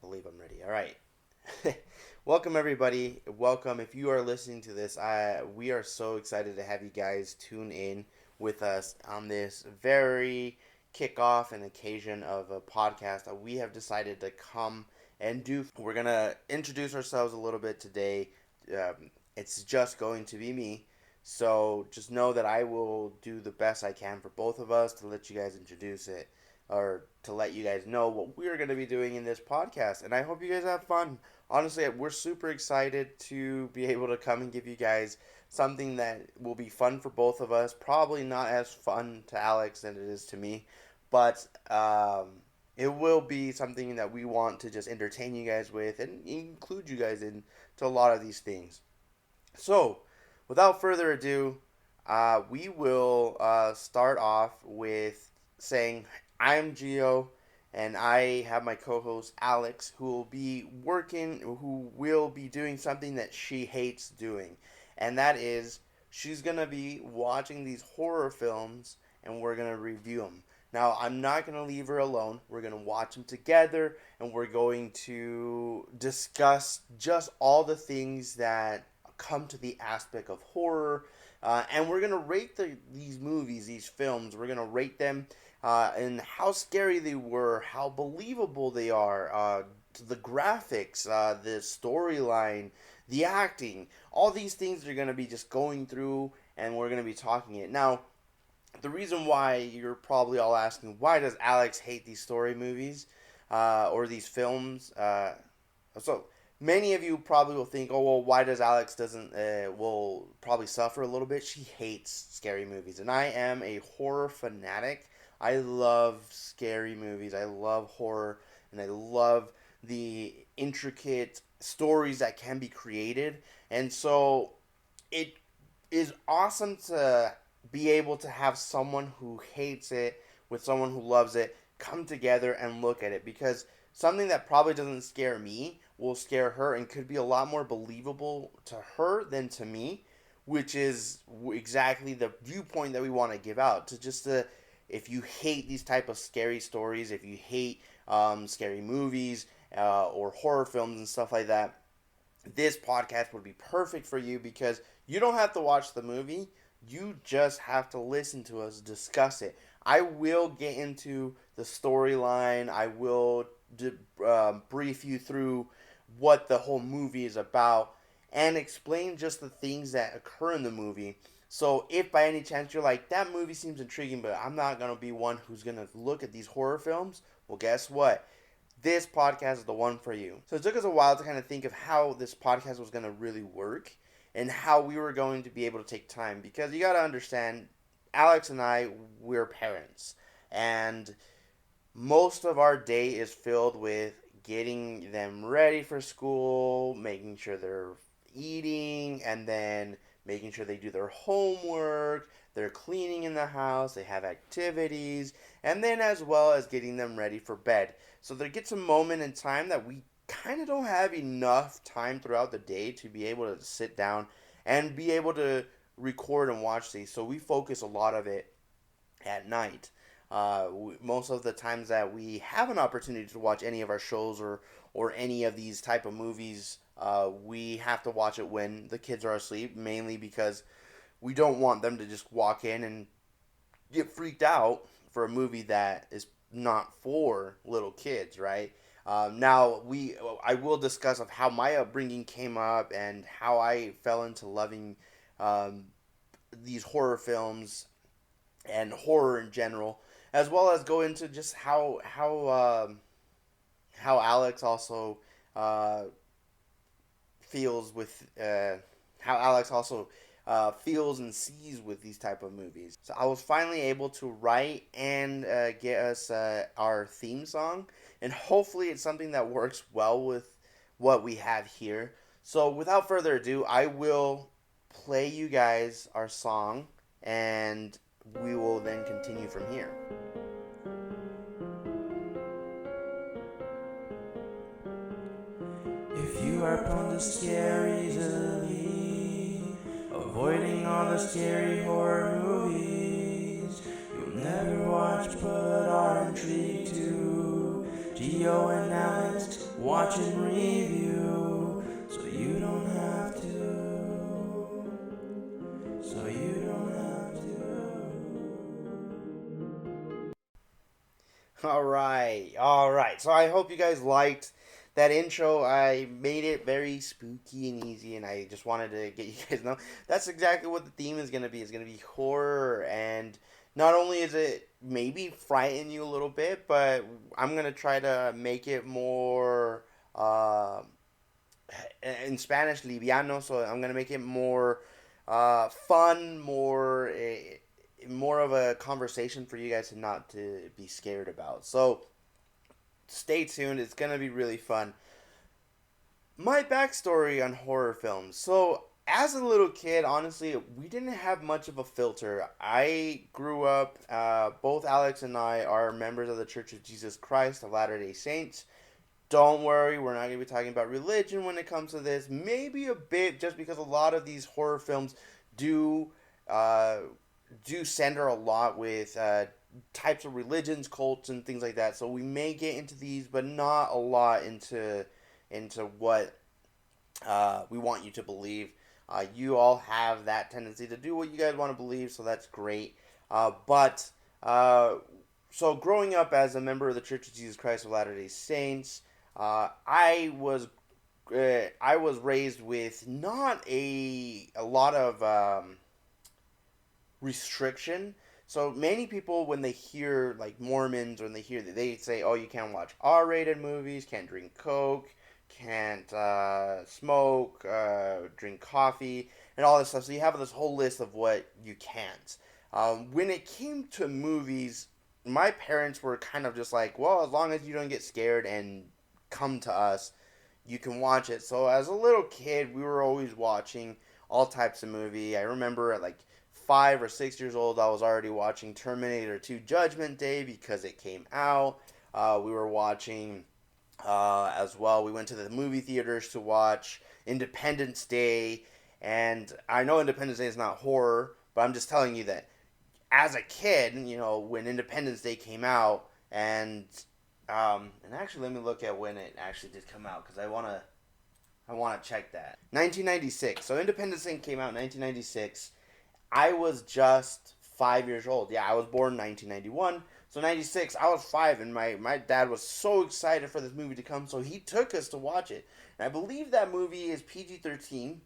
believe I'm ready. All right. Welcome, everybody. Welcome. If you are listening to this, we are so excited to have you guys tune in with us on this very kickoff and occasion of a podcast that we have decided to come and do. We're going to introduce ourselves a little bit today. It's just going to be me. So just know that I will do the best I can for both of us to let you guys introduce it or to let you guys know what we're going to be doing in this podcast. And I hope you guys have fun. Honestly, we're super excited to be able to come and give you guys something that will be fun for both of us. Probably not as fun to Alex than it is to me, but it will be something that we want to just entertain you guys with and include you guys in to a lot of these things. So, without further ado, we will start off with saying I'm Gio, and I have my co-host Alex, who will be doing something that she hates doing, and that is she's gonna be watching these horror films, and we're gonna review them. Now, I'm not gonna leave her alone. We're gonna watch them together, and we're going to discuss just all the things that come to the aspect of horror, and we're gonna rate these movies, these films. We're gonna rate them and how scary they were, how believable they are, the graphics, the storyline, the acting. All these things are gonna be just going through, and we're gonna be talking it now. The reason why you're probably all asking, why does Alex hate these story movies or these films? So many of you probably will think, oh well, why does Alex doesn't will probably suffer a little bit? She hates scary movies, and I am a horror fanatic. I love scary movies. I love horror, and I love the intricate stories that can be created. And so it is awesome to be able to have someone who hates it with someone who loves it come together and look at it, because something that probably doesn't scare me will scare her and could be a lot more believable to her than to me, which is exactly the viewpoint that we want to give out to just the if you hate these type of scary stories, if you hate scary movies or horror films and stuff like that, this podcast would be perfect for you, because you don't have to watch the movie. You just have to listen to us discuss it. I will get into the storyline. I will brief you through what the whole movie is about and explain just the things that occur in the movie. So if by any chance you're like, that movie seems intriguing, but I'm not going to be one who's going to look at these horror films, well, guess what? This podcast is the one for you. So it took us a while to kind of think of how this podcast was going to really work and how we were going to be able to take time. Because you got to understand, Alex and I, we're parents. And most of our day is filled with getting them ready for school, making sure they're eating, and then making sure they do their homework, they're cleaning in the house, they have activities, and then as well as getting them ready for bed. So there gets a moment in time that we kind of don't have enough time throughout the day to be able to sit down and be able to record and watch these. So we focus a lot of it at night. Most of the times that we have an opportunity to watch any of our shows or any of these type of movies, we have to watch it when the kids are asleep, mainly because we don't want them to just walk in and get freaked out for a movie that is not for little kids, right? Now, I will discuss of how my upbringing came up and how I fell into loving these horror films and horror in general, as well as go into just how Alex also feels with how Alex also feels and sees with these type of movies. So I was finally able to write and get us our theme song, and hopefully it's something that works well with what we have here. So without further ado, I will play you guys our song, and we will then continue from here. If you are prone to scary easily, avoiding all the scary horror movies, you'll never watch but are intrigued to Gio and Alex watch and review, so you don't have to. So you don't have to. All right. So I hope you guys liked that intro. I made it very spooky and easy, and I just wanted to get you guys know that's exactly what the theme is gonna be. It's gonna be horror, and not only is it maybe frighten you a little bit, but I'm gonna try to make it more. In Spanish, liviano. So I'm gonna make it more fun, more of a conversation for you guys to not to be scared about. So stay tuned. It's gonna be really fun. My backstory on horror films. So as a little kid, honestly, we didn't have much of a filter. I grew up. Both Alex and I are members of the Church of Jesus Christ of Latter Day Saints. Don't worry, we're not going to be talking about religion when it comes to this. Maybe a bit, just because a lot of these horror films do uh, do center a lot with types of religions, cults, and things like that. So we may get into these, but not a lot into what we want you to believe. You all have that tendency to do what you guys want to believe, so that's great. But so growing up as a member of the Church of Jesus Christ of Latter Day Saints, I was raised with not a lot of restriction. So many people, when they hear like Mormons, or when they hear that, they say, "Oh, you can't watch R-rated movies, can't drink Coke, can't smoke, drink coffee, and all this stuff." So you have this whole list of what you can't. When it came to movies, my parents were kind of just like, "Well, as long as you don't get scared and come to us, you can watch it." So as a little kid, we were always watching all types of movie. I remember at like 5 or 6 years old, I was already watching Terminator 2 Judgment Day because it came out. We were watching as well. We went to the movie theaters to watch Independence Day. And I know Independence Day is not horror, but I'm just telling you that as a kid, when Independence Day came out, and actually, let me look at when it actually did come out, because I wanna check that. 1996. So Independence Day came out in 1996. I was just 5 years old. Yeah, I was born in 1991. So 96, I was five, and my dad was so excited for this movie to come, so he took us to watch it. And I believe that movie is PG-13,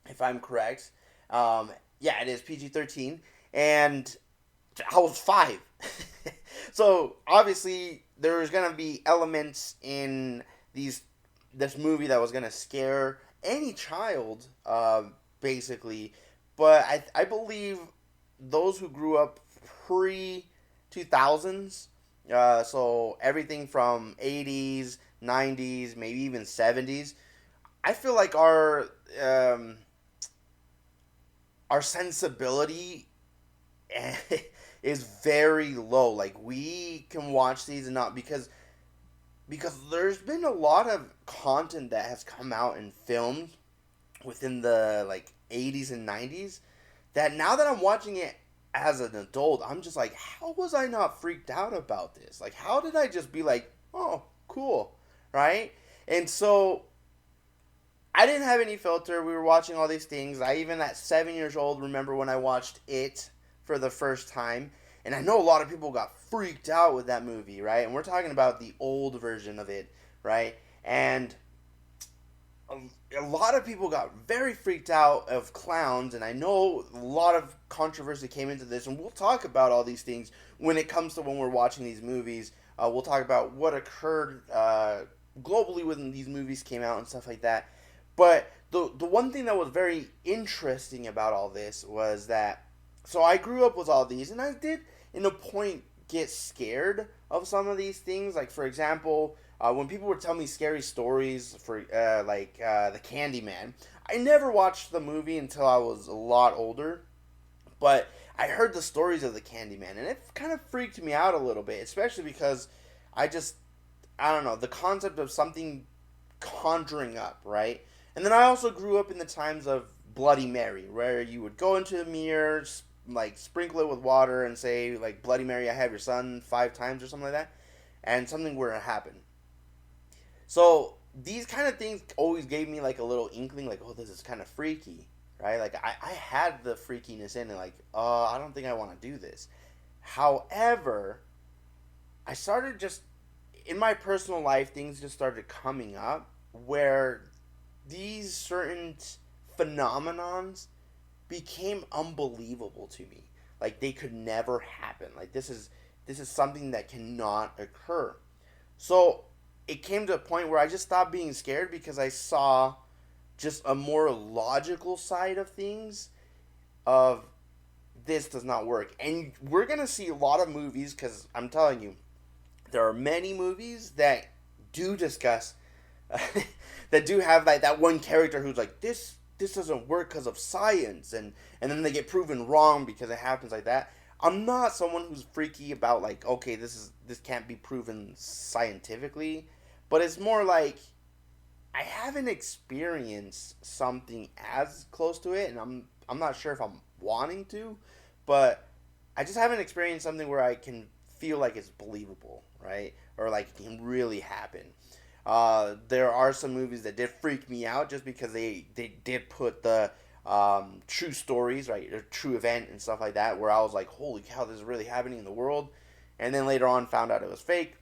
if I'm correct. Yeah, it is PG-13, and I was five. So obviously there's gonna be elements in this movie that was gonna scare any child, basically. But I believe those who grew up pre 2000s, so everything from 80s, 90s, maybe even 70s, I feel like our sensibility is very low. Like, we can watch these and not, because there's been a lot of content that has come out in films within the like 80s and 90s, that now that I'm watching it as an adult, I'm just like, how was I not freaked out about this? Like, how did I just be like, oh, cool, right? And so I didn't have any filter. We were watching all these things. I even at 7 years old remember when I watched It for the first time. And I know a lot of people got freaked out with that movie, right? And we're talking about the old version of it, right? And a lot of people got very freaked out of clowns, and I know a lot of controversy came into this, and we'll talk about all these things when it comes to when we're watching these movies. We'll talk about what occurred globally when these movies came out and stuff like that. But the one thing that was very interesting about all this was that, so I grew up with all these, and I did, in a point, get scared of some of these things. Like, for example, when people would tell me scary stories for the Candyman, I never watched the movie until I was a lot older, but I heard the stories of the Candyman, and it kind of freaked me out a little bit, especially because I don't know, the concept of something conjuring up, right? And then I also grew up in the times of Bloody Mary, where you would go into a mirror, like sprinkle it with water, and say like, "Bloody Mary, I have your son," 5 times or something like that, and something were to happen. So these kind of things always gave me like a little inkling, like, oh, this is kind of freaky, right? Like I had the freakiness in it, like, I don't think I want to do this. However, I started just in my personal life, things just started coming up where these certain phenomenons became unbelievable to me. Like they could never happen. Like this is something that cannot occur. So it came to a point where I just stopped being scared because I saw just a more logical side of things of this does not work. And we're going to see a lot of movies cuz I'm telling you there are many movies that do discuss that do have like that one character who's like this doesn't work because of science and then they get proven wrong because it happens like that. I'm not someone who's freaky about like okay this can't be proven scientifically, but it's more like I haven't experienced something as close to it, and I'm not sure if I'm wanting to, but I just haven't experienced something where I can feel like it's believable, right? Or like it can really happen. There are some movies that did freak me out just because they did put the true stories, right, or true event and stuff like that, where I was like, holy cow, this is really happening in the world, and then later on found out it was fake,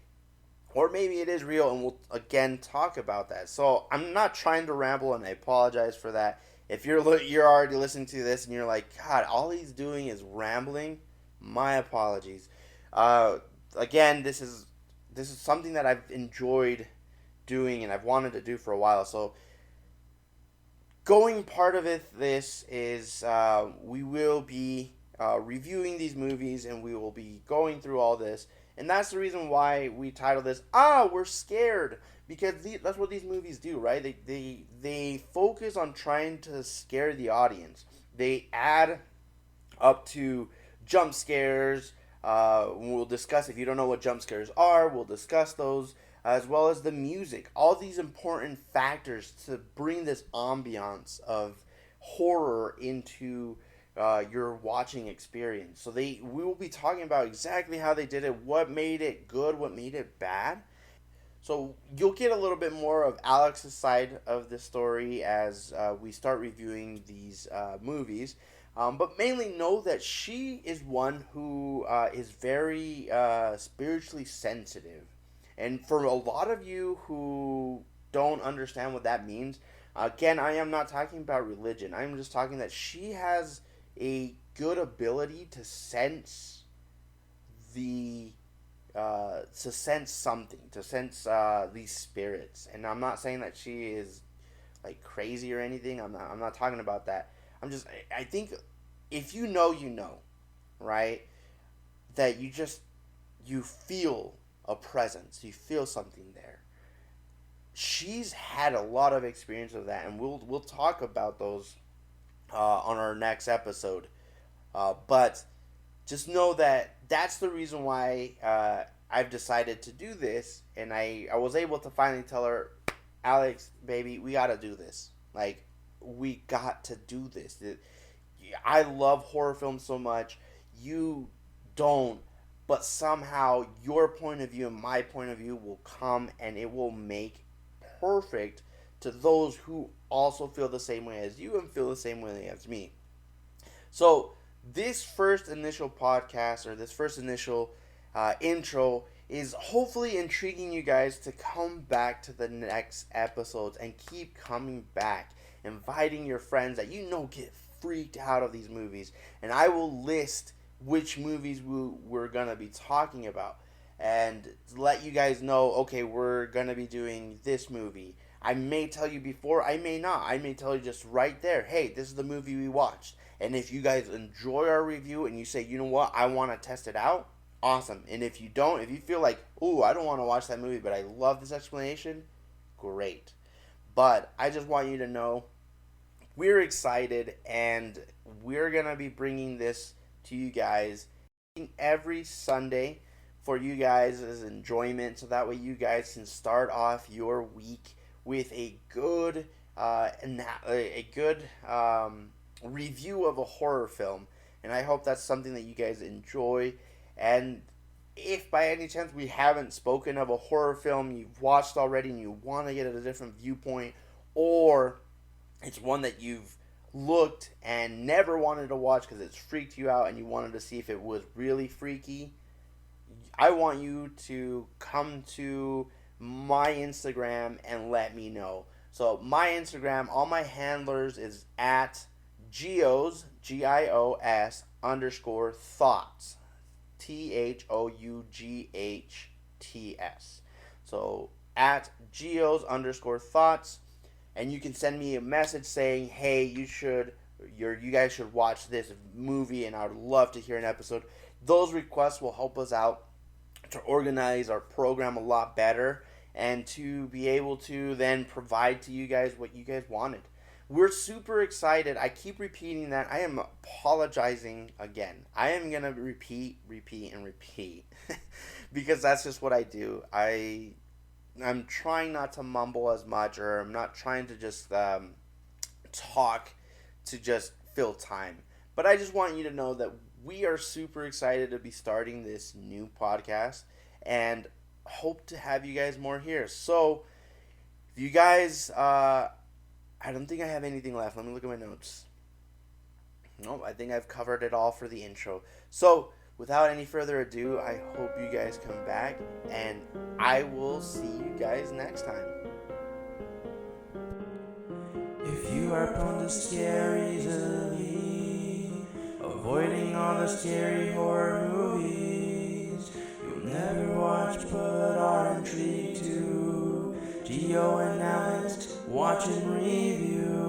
or maybe it is real, and we'll again talk about that. So I'm not trying to ramble, and I apologize for that. If you're already listening to this and you're like, God, all he's doing is rambling, my apologies. Uh, Again, this is something that I've enjoyed doing and I've wanted to do for a while. So going part of it, this is we will be reviewing these movies and we will be going through all this, and that's the reason why we titled this we're scared, because that's what these movies do, right? They focus on trying to scare the audience. They add up to jump scares. We'll discuss, if you don't know what jump scares are, we'll discuss those, as well as the music. All these important factors to bring this ambiance of horror into your watching experience. So we will be talking about exactly how they did it, what made it good, what made it bad. So you'll get a little bit more of Alex's side of the story as we start reviewing these movies. But mainly know that she is one who is very spiritually sensitive. And for a lot of you who don't understand what that means, again, I am not talking about religion. I'm just talking that she has a good ability the to sense something, to sense these spirits. And I'm not saying that she is like crazy or anything. I'm not talking about that. I think if you know, you know, right? That you feel a presence, you feel something there. She's had a lot of experience with that, and we'll talk about those on our next episode. But just know that that's the reason why I've decided to do this, and I was able to finally tell her, Alex, baby, we got to do this. Like, we got to do this. I love horror films so much. You don't, but somehow your point of view and my point of view will come and it will make perfect to those who also feel the same way as you and feel the same way as me. So, this first initial podcast or this first initial intro is hopefully intriguing you guys to come back to the next episodes and keep coming back, inviting your friends that you know get freaked out of these movies. And I will list which movies we're going to be talking about and let you guys know, okay, we're going to be doing this movie. I may tell you before, I may not. I may tell you just right there, hey, this is the movie we watched. And if you guys enjoy our review and you say, you know what, I want to test it out, awesome. And if you don't, if you feel like, ooh, I don't want to watch that movie, but I love this explanation, great. But I just want you to know we're excited and we're going to be bringing this to you guys every Sunday for you guys' enjoyment, so that way you guys can start off your week with a good review of a horror film. And I hope that's something that you guys enjoy. And if by any chance we haven't spoken of a horror film you've watched already and you want to get a different viewpoint, or it's one that you've looked and never wanted to watch because it's freaked you out and you wanted to see if it was really freaky, I want you to come to my Instagram and let me know. So my Instagram, all my handlers is at Gios, Gios underscore thoughts. THOUGHTS. So at Gios underscore thoughts. And you can send me a message saying, hey, you guys should watch this movie and I would love to hear an episode. Those requests will help us out to organize our program a lot better and to be able to then provide to you guys what you guys wanted. We're super excited. I keep repeating that. I am apologizing again. I am going to repeat, and repeat because that's just what I do. I'm trying not to mumble as much, or I'm not trying to just talk to just fill time. But I just want you to know that we are super excited to be starting this new podcast and hope to have you guys more here. So, if you guys, I don't think I have anything left. Let me look at my notes. Nope, I think I've covered it all for the intro. So, without any further ado, I hope you guys come back, and I will see you guys next time. If you are prone to scare easily, avoiding all the scary horror movies you'll never watch but are intrigued to, Gio and Alex watch and review.